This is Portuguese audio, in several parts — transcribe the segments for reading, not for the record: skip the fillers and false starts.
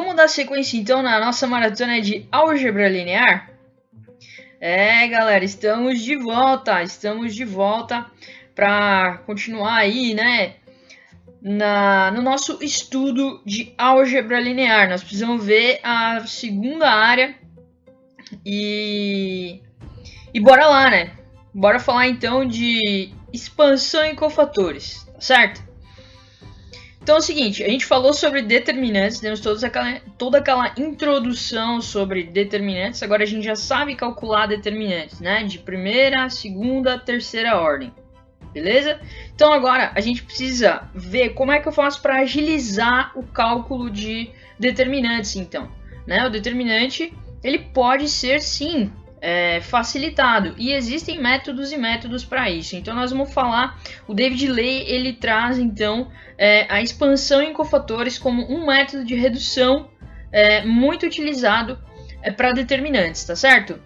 vamos dar sequência então na nossa maratona de álgebra linear? Galera, estamos de volta para continuar aí, né, no nosso estudo de álgebra linear. Nós precisamos ver a segunda área e bora lá, né? Bora falar então de expansão em cofatores, tá certo? Então é o seguinte, a gente falou sobre determinantes, demos toda aquela introdução sobre determinantes. Agora a gente já sabe calcular determinantes, né? De primeira, segunda, terceira ordem, beleza? Então agora a gente precisa ver como é que eu faço para agilizar o cálculo de determinantes, então, né? O determinante, ele pode ser sim facilitado, e existem métodos e métodos para isso. Então nós vamos falar, o David Ley ele traz então a expansão em cofatores como um método de redução muito utilizado para determinantes, tá certo?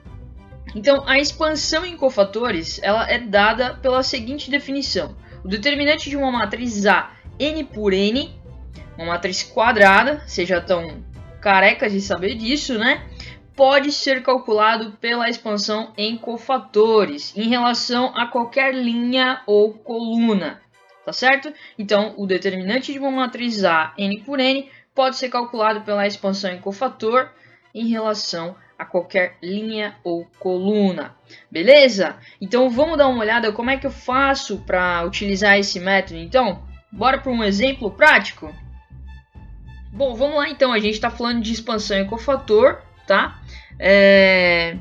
Então a expansão em cofatores ela é dada pela seguinte definição: o determinante de uma matriz A n por n, uma matriz quadrada, vocês já estão carecas de saber disso, né? Pode ser calculado pela expansão em cofatores em relação a qualquer linha ou coluna, tá certo? Então, o determinante de uma matriz A n por n pode ser calculado pela expansão em cofator em relação a qualquer linha ou coluna, beleza? Então, vamos dar uma olhada como é que eu faço para utilizar esse método. Então, bora para um exemplo prático? Bom, vamos lá então, a gente está falando de expansão em cofator, tá? É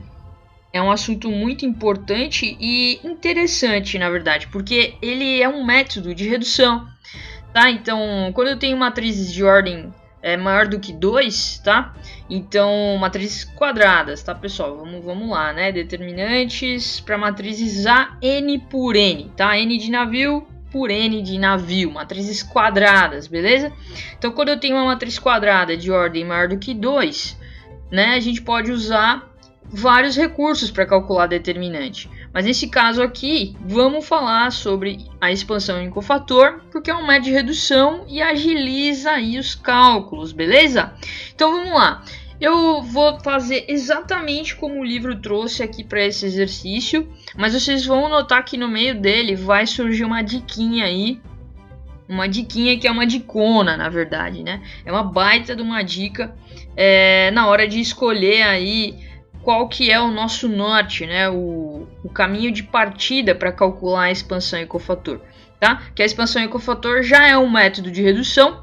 um assunto muito importante e interessante, na verdade, porque ele é um método de redução, tá? Então, quando eu tenho matrizes de ordem maior do que 2, tá? Então, matrizes quadradas, tá, pessoal? Vamos lá, né? Determinantes para matrizes A n por n, tá? N de navio por n de navio, matrizes quadradas, beleza? Então, quando eu tenho uma matriz quadrada de ordem maior do que 2, né, a gente pode usar vários recursos para calcular determinante. Mas nesse caso aqui, vamos falar sobre a expansão em cofator, porque é um método de redução e agiliza aí os cálculos, beleza? Então vamos lá. Eu vou fazer exatamente como o livro trouxe aqui para esse exercício, mas vocês vão notar que no meio dele vai surgir uma diquinha aí. Uma diquinha que é uma dicona, na verdade, né? É uma baita de uma dica na hora de escolher aí qual que é o nosso norte, né? O caminho de partida para calcular a expansão em cofator, tá? Que a expansão em cofator já é um método de redução,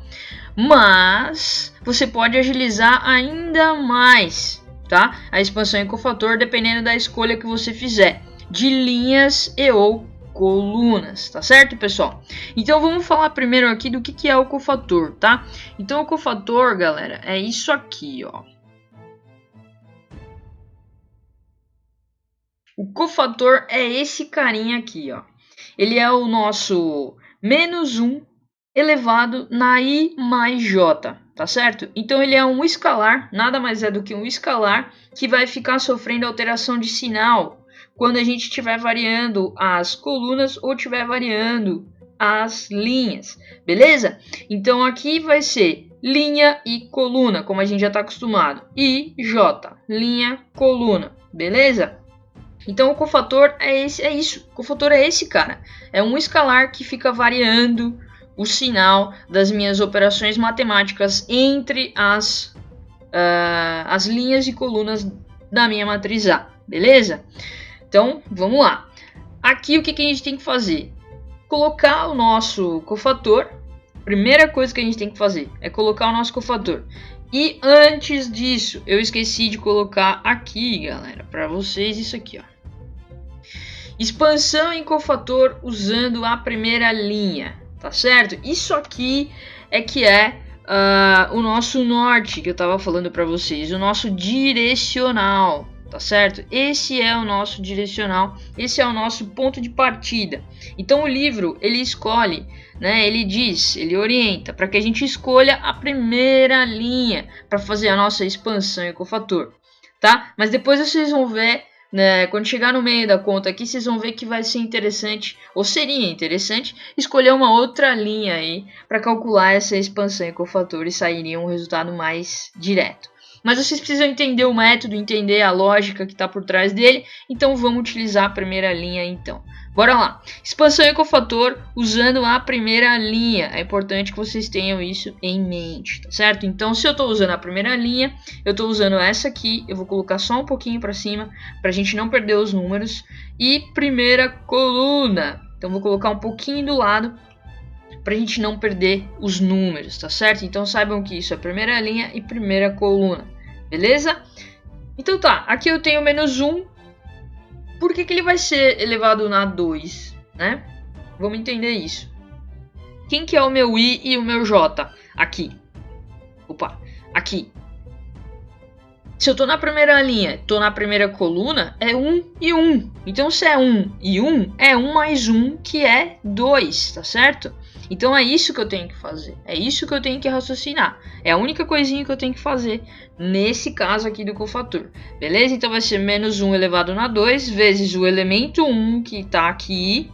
mas você pode agilizar ainda mais, tá? A expansão em cofator dependendo da escolha que você fizer de linhas e ou colunas, tá certo, pessoal? Então vamos falar primeiro aqui do que é o cofator, tá? Então o cofator, galera, é isso aqui, ó. O cofator é esse carinha aqui, ó. Ele é o nosso menos 1 elevado na i mais j, tá certo? Então ele é um escalar, nada mais é do que um escalar que vai ficar sofrendo alteração de sinal quando a gente estiver variando as colunas ou estiver variando as linhas, beleza? Então aqui vai ser linha e coluna, como a gente já está acostumado. I, J, linha, coluna, beleza? Então o cofator é isso. O cofator é esse cara. É um escalar que fica variando o sinal das minhas operações matemáticas entre as linhas e colunas da minha matriz A, beleza? Então, vamos lá. Aqui o que a gente tem que fazer? Colocar o nosso cofator. Primeira coisa que a gente tem que fazer é colocar o nosso cofator. E antes disso, eu esqueci de colocar aqui, galera, para vocês isso aqui, ó. Expansão em cofator usando a primeira linha, tá certo? Isso aqui é que é o nosso norte que eu estava falando para vocês, o nosso direcional. Tá certo? Esse é o nosso direcional, esse é o nosso ponto de partida. Então o livro, ele escolhe, né, ele orienta para que a gente escolha a primeira linha para fazer a nossa expansão em cofator, tá? Mas depois vocês vão ver né, quando chegar no meio da conta aqui, vocês vão ver que vai ser interessante, ou seria interessante, escolher uma outra linha aí para calcular essa expansão em cofator e sairia um resultado mais direto. Mas vocês precisam entender o método, entender a lógica que está por trás dele, então vamos utilizar a primeira linha então. Bora lá. Expansão em cofator usando a primeira linha. É importante que vocês tenham isso em mente, tá certo? Então, se eu estou usando a primeira linha, eu estou usando essa aqui. Eu vou colocar só um pouquinho para cima, para a gente não perder os números. E primeira coluna. Então, vou colocar um pouquinho do lado, para a gente não perder os números, tá certo? Então, saibam que isso é primeira linha e primeira coluna. Beleza? Então tá, aqui eu tenho menos 1. Por que ele vai ser elevado na 2, né? Vamos entender isso. Quem que é o meu I e o meu J? Aqui. Opa, aqui. Se eu tô na primeira linha, tô na primeira coluna, é 1 e 1. Então se é 1 e 1, é 1 mais 1, que é 2, tá certo? Então é isso que eu tenho que fazer, é isso que eu tenho que raciocinar. É a única coisinha que eu tenho que fazer nesse caso aqui do cofator. Beleza? Então vai ser menos 1 elevado na 2 vezes o elemento 1 que está aqui,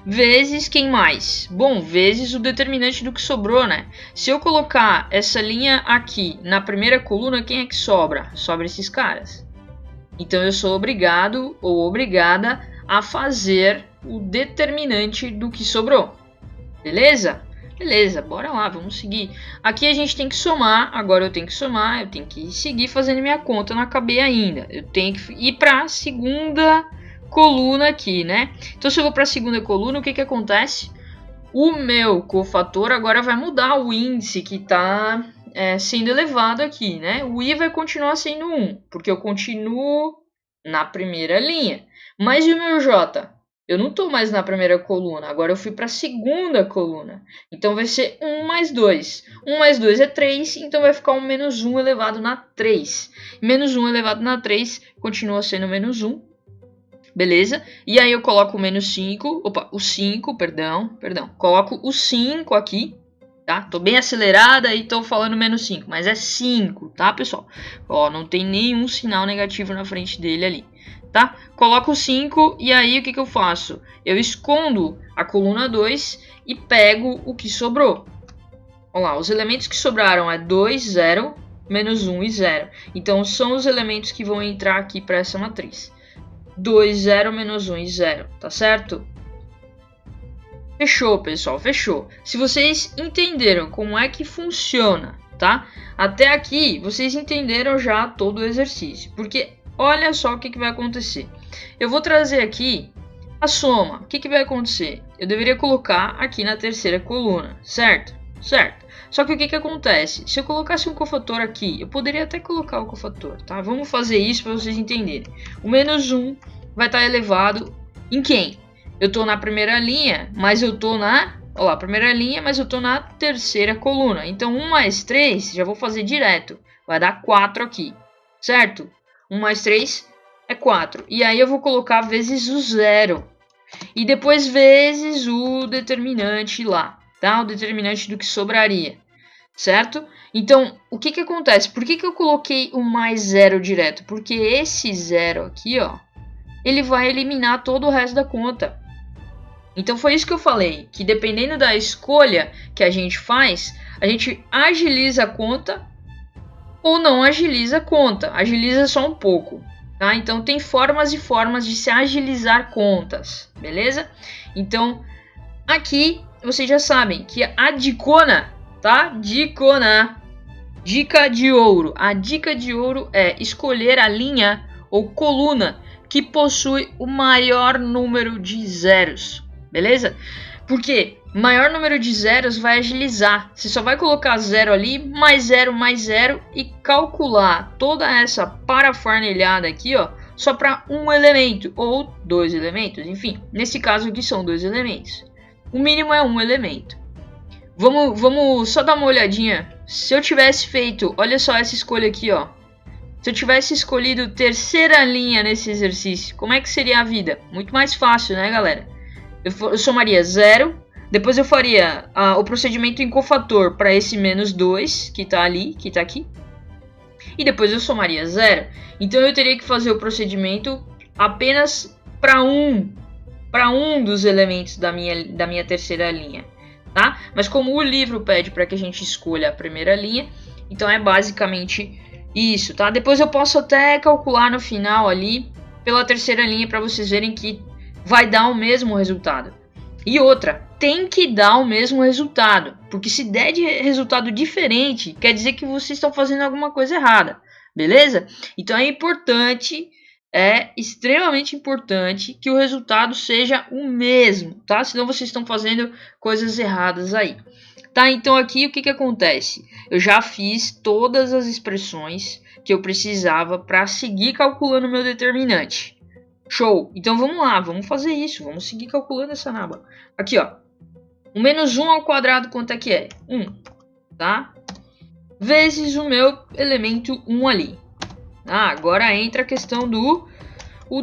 vezes quem mais? Bom, vezes o determinante do que sobrou, né? Se eu colocar essa linha aqui na primeira coluna, quem é que sobra? Sobra esses caras. Então eu sou obrigado ou obrigada a fazer o determinante do que sobrou. Beleza? Beleza, bora lá, vamos seguir. Aqui a gente tem que somar, agora eu tenho que somar, eu tenho que seguir fazendo minha conta, não acabei ainda. Eu tenho que ir para a segunda coluna aqui, né? Então se eu vou para a segunda coluna, o que que acontece? O meu cofator agora vai mudar o índice que está sendo elevado aqui, né? O I vai continuar sendo 1, porque eu continuo na primeira linha. Mas e o meu J? Eu não estou mais na primeira coluna, agora eu fui para a segunda coluna. Então vai ser 1 mais 2. 1 mais 2 é 3, então vai ficar um menos 1 elevado na 3. Menos 1 elevado na 3 continua sendo menos 1. Beleza? E aí eu coloco o menos 5, o 5, perdão. Coloco o 5 aqui, tá? Tô bem acelerada e tô falando menos 5, mas é 5, tá, pessoal? Ó, não tem nenhum sinal negativo na frente dele ali. Tá? Coloco 5 e aí o que eu faço? Eu escondo a coluna 2 e pego o que sobrou. Olha lá, os elementos que sobraram é 2, 0, menos 1 e 0. Então são os elementos que vão entrar aqui para essa matriz. 2, 0, menos 1 e 0, tá certo? Fechou, pessoal, fechou. Se vocês entenderam como é que funciona, tá? Até aqui vocês entenderam já todo o exercício, porque olha só o que vai acontecer. Eu vou trazer aqui a soma. O que vai acontecer? Eu deveria colocar aqui na terceira coluna, certo? Certo. Só que o que acontece? Se eu colocasse um cofator aqui, eu poderia até colocar o cofator, tá? Vamos fazer isso para vocês entenderem. O menos 1 vai estar elevado em quem? Eu estou na primeira linha, mas eu estou na... Olha lá, primeira linha, mas eu estou na terceira coluna. Então 1 mais 3, já vou fazer direto. Vai dar 4 aqui, certo? 1 mais 3 é 4. E aí eu vou colocar vezes o 0. E depois vezes o determinante lá, tá? O determinante do que sobraria, certo? Então, o que acontece? Por que eu coloquei o mais 0 direto? Porque esse 0 aqui, ó, ele vai eliminar todo o resto da conta. Então foi isso que eu falei, que dependendo da escolha que a gente faz, a gente agiliza a conta ou não agiliza a conta, agiliza só um pouco, tá? Então tem formas e formas de se agilizar contas, beleza? Então aqui vocês já sabem que a dicona, tá? Dicona, dica de ouro. A dica de ouro é escolher a linha ou coluna que possui o maior número de zeros, beleza? Porque maior número de zeros vai agilizar. Você só vai colocar 0 ali, mais 0, mais 0 e calcular toda essa parafarnelhada aqui, ó, só para um elemento ou 2 elementos. Enfim, nesse caso aqui são 2 elementos. O mínimo é um elemento. Vamos só dar uma olhadinha. Se eu tivesse feito, olha só essa escolha aqui, ó. Se eu tivesse escolhido terceira linha nesse exercício, como é que seria a vida? Muito mais fácil, né, galera? Eu somaria 0, depois eu faria o procedimento em cofator para esse menos 2, que está ali, que está aqui. e depois eu somaria 0. Então eu teria que fazer o procedimento apenas para um dos elementos da minha terceira linha, tá? Mas como o livro pede para que a gente escolha a primeira linha, então é basicamente isso, tá? Depois eu posso até calcular no final ali pela terceira linha para vocês verem que vai dar o mesmo resultado. E outra, tem que dar o mesmo resultado, porque se der de resultado diferente, quer dizer que vocês estão fazendo alguma coisa errada, beleza? Então é importante, é extremamente importante que o resultado seja o mesmo, tá? Senão vocês estão fazendo coisas erradas aí. Tá, então aqui o que acontece? Eu já fiz todas as expressões que eu precisava para seguir calculando o meu determinante. Show! Então vamos lá, vamos fazer isso, vamos seguir calculando essa naba. Aqui, ó, o menos 1 ao quadrado quanto é que é? 1, tá? Vezes o meu elemento 1 ali. Ah, agora entra a questão do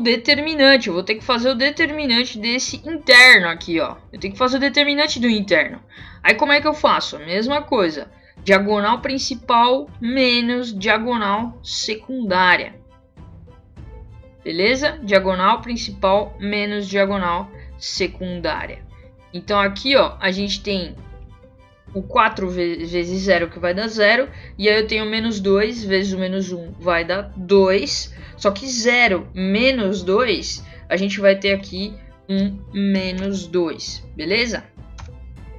determinante. Eu vou ter que fazer o determinante desse interno aqui, ó. Eu tenho que fazer o determinante do interno. Aí como é que eu faço? A mesma coisa. Diagonal principal menos diagonal secundária. Beleza? Diagonal principal menos diagonal secundária. Então aqui, ó, a gente tem o 4 vezes 0 que vai dar 0. E aí eu tenho menos 2 vezes o menos 1 vai dar 2. Só que 0 menos 2, a gente vai ter aqui um menos 2. Beleza?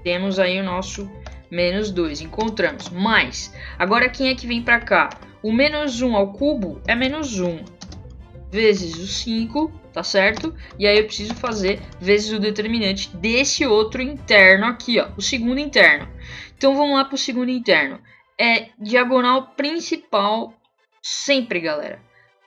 Temos aí o nosso menos 2. Encontramos. Mais. Agora quem é que vem para cá? O menos 1 ao cubo é menos 1. Vezes o 5, tá certo? E aí eu preciso fazer vezes o determinante desse outro interno aqui, ó, o segundo interno. Então vamos lá para o segundo interno. É diagonal principal sempre, galera,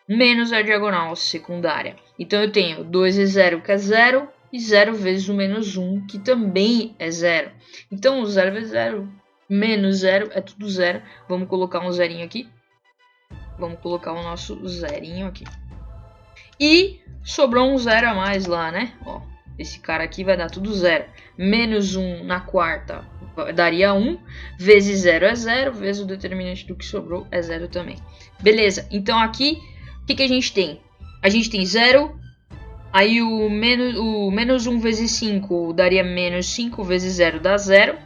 menos a diagonal secundária. Então eu tenho 2 vezes 0, que é 0, e 0 vezes o menos 1, que também é 0. Então 0 vezes 0 menos 0 é tudo 0. Vamos colocar um zerinho aqui. Vamos colocar o nosso zerinho aqui. E sobrou um 0 a mais lá, né? Ó, esse cara aqui vai dar tudo 0. Menos 1 na quarta daria 1. Vezes 0 é 0. Vezes o determinante do que sobrou é 0 também. Beleza, então aqui o que a gente tem? A gente tem 0. Aí o menos 1 vezes 5 daria menos 5 vezes 0 dá 0.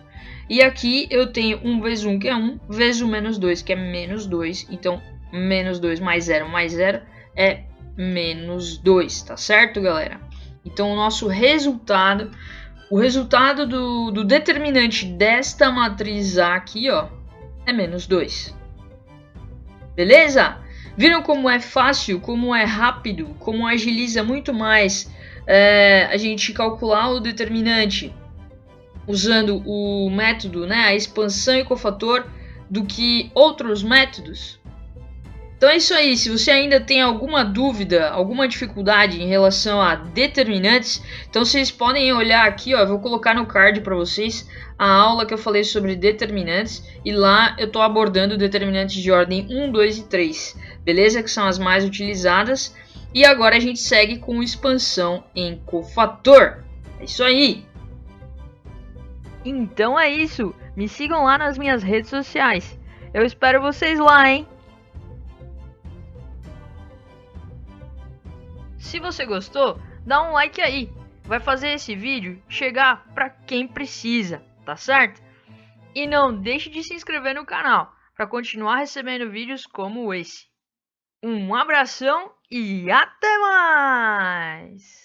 E aqui eu tenho 1 vezes 1 que é 1. Vezes o menos 2 que é menos 2. Então menos 2 mais 0 é menos 2, tá certo, galera? Então o nosso resultado, o resultado do determinante desta matriz A aqui, ó, é menos 2. Beleza? Viram como é fácil, como é rápido, como agiliza muito mais a gente calcular o determinante usando o método, né, a expansão e cofator, do que outros métodos? Então é isso aí. Se você ainda tem alguma dúvida, alguma dificuldade em relação a determinantes, então vocês podem olhar aqui, ó, eu vou colocar no card para vocês a aula que eu falei sobre determinantes, e lá eu estou abordando determinantes de ordem 1, 2 e 3, beleza? Que são as mais utilizadas. E agora a gente segue com expansão em cofator. É isso aí. Então é isso. Me sigam lá nas minhas redes sociais. Eu espero vocês lá, hein? Se você gostou, dá um like aí. Vai fazer esse vídeo chegar para quem precisa, tá certo? E não deixe de se inscrever no canal para continuar recebendo vídeos como esse. Um abração e até mais!